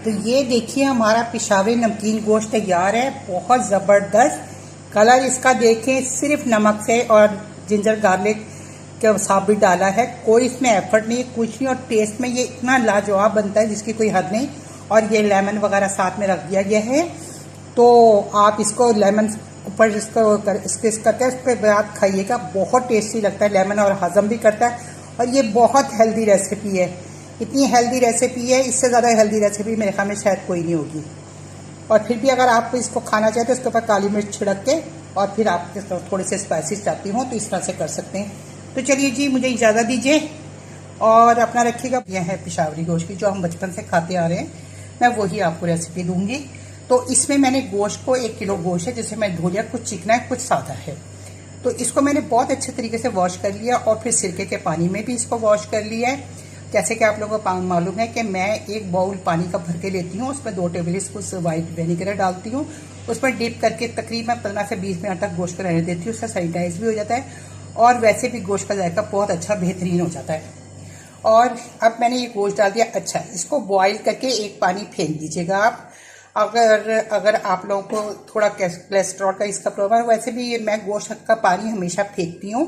तो ये देखिए हमारा पेशावरी नमकीन गोश्त तैयार है। बहुत ज़बरदस्त कलर इसका देखें, सिर्फ नमक से और जिंजर गार्लिक के साबित डाला है, कोई इसमें एफर्ट नहीं, कुछ नहीं। और टेस्ट में ये इतना लाजवाब बनता है जिसकी कोई हद नहीं। और ये लेमन वगैरह साथ में रख दिया गया है, तो आप इसको लेमन ऊपर इसको करके उसके बाद खाइएगा। बहुत टेस्टी लगता है लेमन, और हजम भी करता है। और ये बहुत हेल्दी रेसिपी है, इतनी हेल्दी रेसिपी है, इससे ज़्यादा हेल्दी रेसिपी मेरे ख्याल में शायद कोई नहीं होगी। और फिर भी अगर आप इसको खाना चाहते हो, उसके ऊपर काली मिर्च छिड़क के और फिर आप थोड़े से स्पाइसेस चाहती हो तो इस तरह से कर सकते हैं। तो चलिए जी, मुझे इजाज़त दीजिए और अपना रखिएगा। यह है पेशावरी गोश्त की, जो हम बचपन से खाते आ रहे हैं, मैं वही आपको रेसिपी दूंगी। तो इसमें मैंने गोश्त को 1 किलो गोश्त है, जिसे मैं धो लिया, कुछ चिकना है कुछ सादा है। तो इसको मैंने बहुत अच्छे तरीके से वॉश कर लिया और फिर सिरके के पानी में भी इसको वॉश कर लिया है। जैसे कि आप लोगों को मालूम है कि मैं 1 बाउल पानी का भर के लेती हूँ, उसमें 2 टेबल स्पून वाइट विनेगर डालती हूँ, उसमें डिप करके तकरीबन 15 से 20 मिनट तक गोश्त को रहने देती हूँ। उससे सैनिटाइज भी हो जाता है और वैसे भी गोश्त का जायका बहुत अच्छा बेहतरीन हो जाता है। और अब मैंने ये गोश्त डाल दिया। अच्छा, इसको बॉईल करके एक पानी फेंक दीजिएगा आप। अगर आप लोगों को थोड़ा कोलेस्ट्रॉल का इसका प्रॉब्लम है, वैसे भी मैं गोश्त का पानी हमेशा फेंकती हूँ,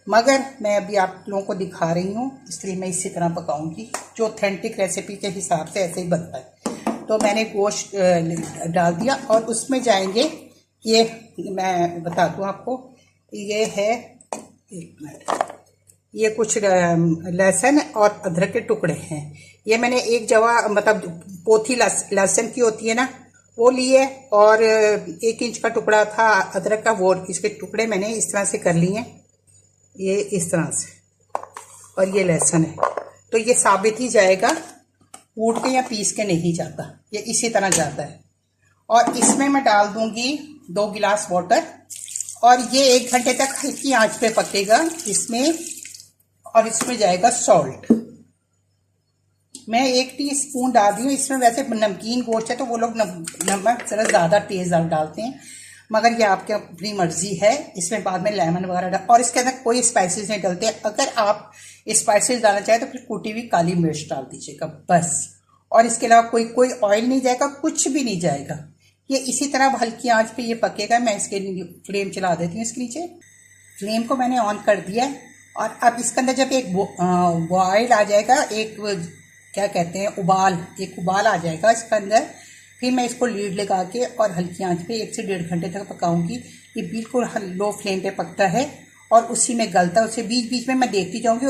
मगर मैं अभी आप लोगों को दिखा रही हूँ, इसलिए मैं इसी तरह पकाऊंगी, जो ऑथेंटिक रेसिपी के हिसाब से ऐसे ही बनता है। तो मैंने गोश्त डाल दिया और उसमें जाएंगे, ये मैं बता दूँ आपको, ये है 1 मिनट, ये कुछ लहसुन और अदरक के टुकड़े हैं। ये मैंने एक जवा मतलब पोथी लहसुन की होती है ना, वो लिए, और 1 इंच का टुकड़ा था अदरक का, वो इसके टुकड़े मैंने इस तरह से कर लिए, ये इस तरह से। और ये लहसुन है, तो ये साबित ही जाएगा, कूट के या पीस के नहीं जाता, ये इसी तरह जाता है। और इसमें मैं डाल दूंगी 2 गिलास वाटर, और ये 1 घंटे तक हल्की आंच पे पकेगा इसमें। और इसमें जाएगा सॉल्ट, मैं 1 टीस्पून डाल दी हूँ इसमें। वैसे नमकीन गोश्त है तो वो लोग नमक जरा ज़्यादा तेज डालते हैं, मगर ये आपकी अपनी मर्जी है। इसमें बाद में लेमन वगैरह डाल, और इसके अंदर कोई स्पाइसेस नहीं डलते। अगर आप स्पाइसेस डालना चाहें तो फिर कुटी हुई काली मिर्च डाल दीजिएगा, बस। और इसके अलावा कोई ऑयल नहीं जाएगा, कुछ भी नहीं जाएगा। ये इसी तरह हल्की आंच पे ये पकेगा। मैं इसके फ्लेम चला देती हूँ, इसके नीचे फ्लेम को मैंने ऑन कर दिया है। और अब इसके अंदर जब एक बॉयल आ जाएगा, एक क्या कहते हैं एक उबाल आ जाएगा इसके अंदर, फिर मैं इसको लीड लगा के और हल्की आंच पे 1 से 1.5 घंटे तक पकाऊंगी। ये बिल्कुल लो फ्लेम पे पकता है और उसी में गलता है, उसे बीच बीच में मैं देखती जाऊंगी।